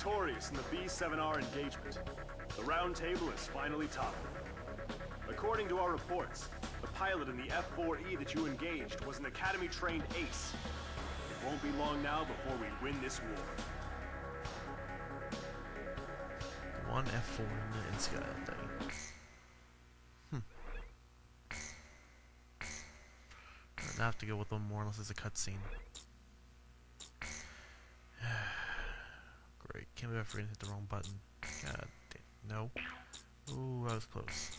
victorious in the B-7R engagement. The round table is finally toppled. According to our reports, the pilot in the F-4E that you engaged was an Academy-trained ace. It won't be long now before we win this war. One F4 in the sky thing. I have to go with one more unless it's a cutscene. Great. Can't believe I forgot to hit the wrong button. God damn. No. Ooh, I was close.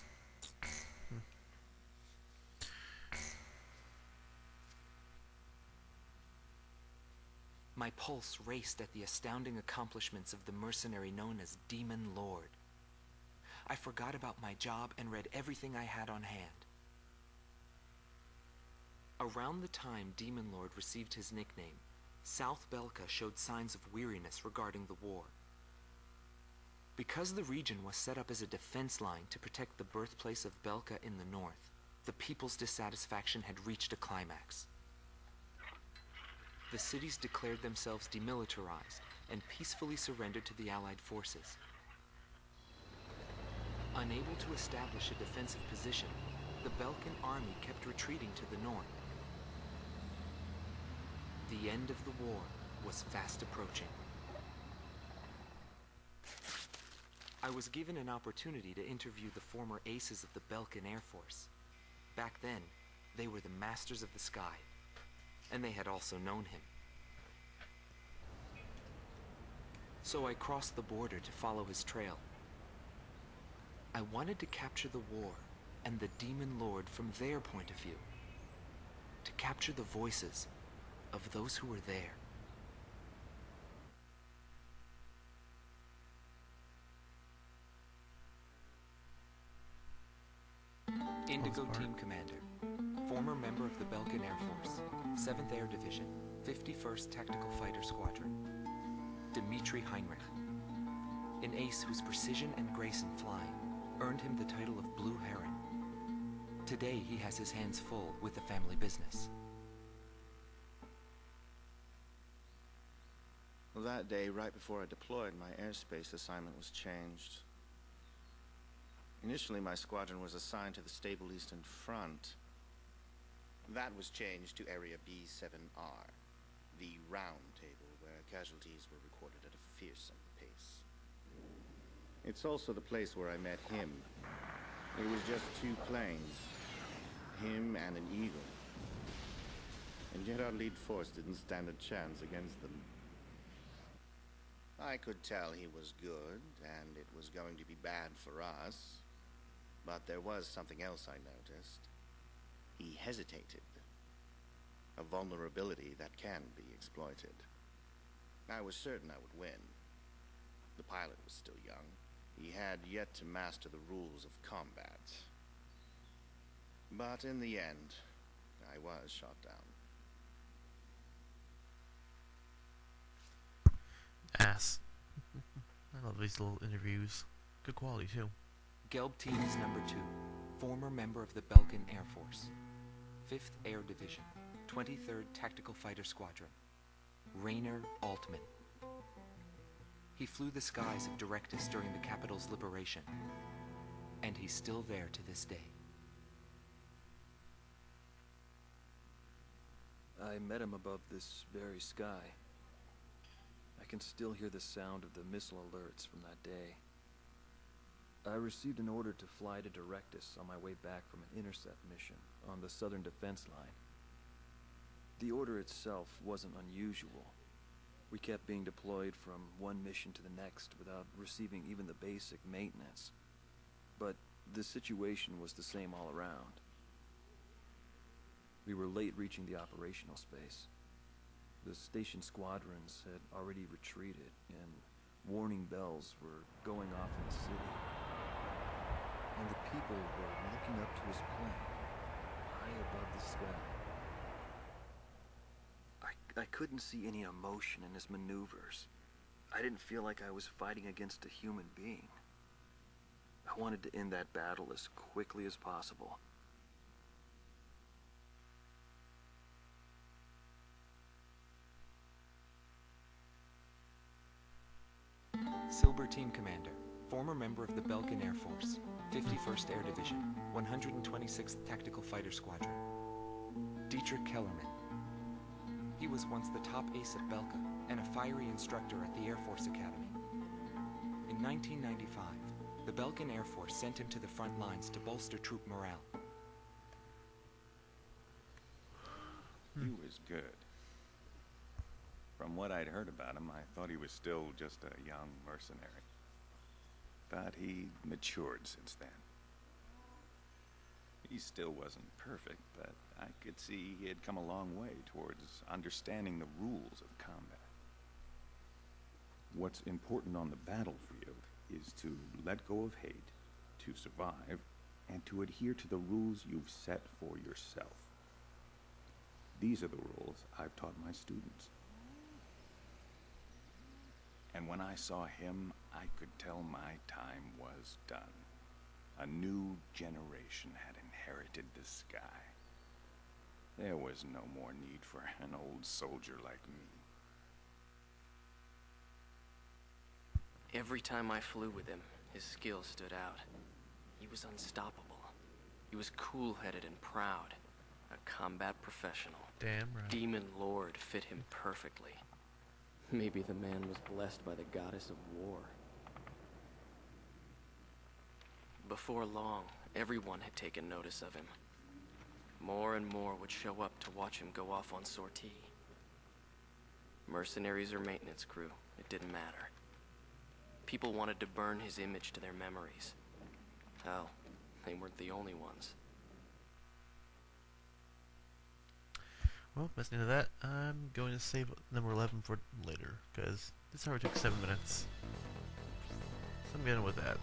My pulse raced at the astounding accomplishments of the mercenary known as Demon Lord. I forgot about my job and read everything I had on hand. Around the time Demon Lord received his nickname, South Belka showed signs of weariness regarding the war. Because the region was set up as a defense line to protect the birthplace of Belka in the north, the people's dissatisfaction had reached a climax. The cities declared themselves demilitarized and peacefully surrendered to the Allied forces. Unable to establish a defensive position, the Belkan army kept retreating to the north. The end of the war was fast approaching. I was given an opportunity to interview the former aces of the Belkan Air Force. Back then, they were the masters of the sky, and they had also known him. So I crossed the border to follow his trail. I wanted to capture the war and the Demon Lord from their point of view. To capture the voices of those who were there. Indigo Team Commander, former member of the Belkan Air Force, 7th Air Division, 51st Tactical Fighter Squadron, Dmitri Heinrich. An ace whose precision and grace in flying earned him the title of Blue Heron. Today he has his hands full with the family business. Well, that day, right before I deployed, my airspace assignment was changed. Initially, my squadron was assigned to the stable Eastern Front. That was changed to Area B-7R, the round table where casualties were recorded at a fearsome pace. It's also the place where I met him. It was just two planes, him and an eagle. And yet our lead force didn't stand a chance against them. I could tell he was good, and it was going to be bad for us. But there was something else I noticed. He hesitated. A vulnerability that can be exploited. I was certain I would win. The pilot was still young. He had yet to master the rules of combat. But in the end, I was shot down. Ass. I love these little interviews. Good quality, too. Gelb Team is number 2, former member of the Belkan Air Force, 5th Air Division, 23rd Tactical Fighter Squadron, Rainer Altman. He flew the skies of Directus during the capital's liberation, and he's still there to this day. I met him above this very sky. I can still hear the sound of the missile alerts from that day. I received an order to fly to Directus on my way back from an intercept mission on the southern defense line. The order itself wasn't unusual. We kept being deployed from one mission to the next without receiving even the basic maintenance. But the situation was the same all around. We were late reaching the operational space. The station squadrons had already retreated, and warning bells were going off in the city. And the people were looking up to his plane, high above the sky. I couldn't see any emotion in his maneuvers. I didn't feel like I was fighting against a human being. I wanted to end that battle as quickly as possible. Silver Team Commander, former member of the Belgian Air Force, 51st Air Division, 126th Tactical Fighter Squadron. Dietrich Kellerman. He was once the top ace at Belka and a fiery instructor at the Air Force Academy. In 1995, the Belgian Air Force sent him to the front lines to bolster troop morale. He was good. From what I'd heard about him, I thought he was still just a young mercenary. But he matured since then. He still wasn't perfect, but I could see he had come a long way towards understanding the rules of combat. What's important on the battlefield is to let go of hate, to survive, and to adhere to the rules you've set for yourself. These are the rules I've taught my students. And when I saw him, I could tell my time was done. A new generation had inherited the sky. There was no more need for an old soldier like me. Every time I flew with him, his skills stood out. He was unstoppable. He was cool-headed and proud. A combat professional. Damn right. Demon Lord fit him perfectly. Maybe the man was blessed by the goddess of war. Before long, everyone had taken notice of him. More and more would show up to watch him go off on sortie. Mercenaries or maintenance crew, it didn't matter. People wanted to burn his image to their memories. Hell, they weren't the only ones. Well, that's the end of that. I'm going to save number 11 for later, because this already took 7 minutes. So I'm going with that.